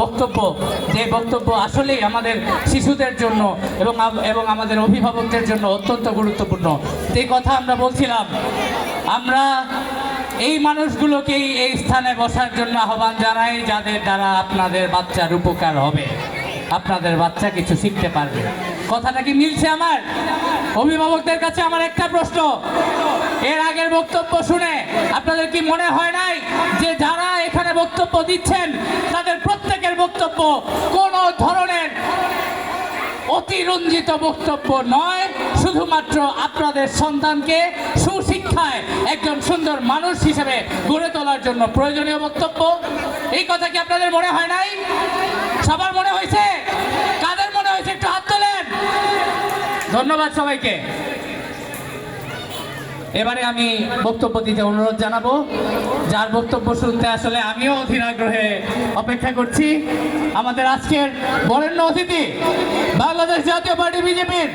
বক্তব্য, যে বক্তব্য আসলেই আমাদের শিশুদের জন্য এবং আমাদের অভিভাবকদের জন্য অত্যন্ত গুরুত্বপূর্ণ। যে কথা আমরা বলছিলাম, আমরা এই মানুষগুলোকেই এই স্থানে বসার জন্য আহ্বান জানাই, যাদের দ্বারা আপনাদের বাচ্চার উপকার হবে, আপনাদের বাচ্চা কিছু শিখতে পারবে। কথাটা কি মিলছে? আমার অভিভাবকদের কাছে আমার একটা প্রশ্ন, এর আগের বক্তব্য শুনে আপনাদের কি মনে হয় নাই যে যারা এখানে বক্তব্য দিচ্ছেন তাদের প্রত্যেকের বক্তব্য কোনো ধরনের অতিরঞ্জিত বক্তব্য নয়, শুধুমাত্র আপনাদের সন্তানকে সুশিক্ষায় একজন সুন্দর মানুষ হিসেবে গড়ে তোলার জন্য প্রয়োজনীয় বক্তব্য? এই কথা কি আপনাদের মনে হয় নাই? সবার মনে হয়েছে? কাদের মনে হয়েছে একটু হাত তোলেন। ধন্যবাদ সবাইকে। এবারে আমি বক্তব্য দিতে অনুরোধ জানাবো, যার বক্তব্য শুনতে আসলে আমিও অধীর আগ্রহে অপেক্ষা করছি। আমাদের আজকের বরেণ্য অতিথি বাংলাদেশ জাতীয় পার্টি বিজেপির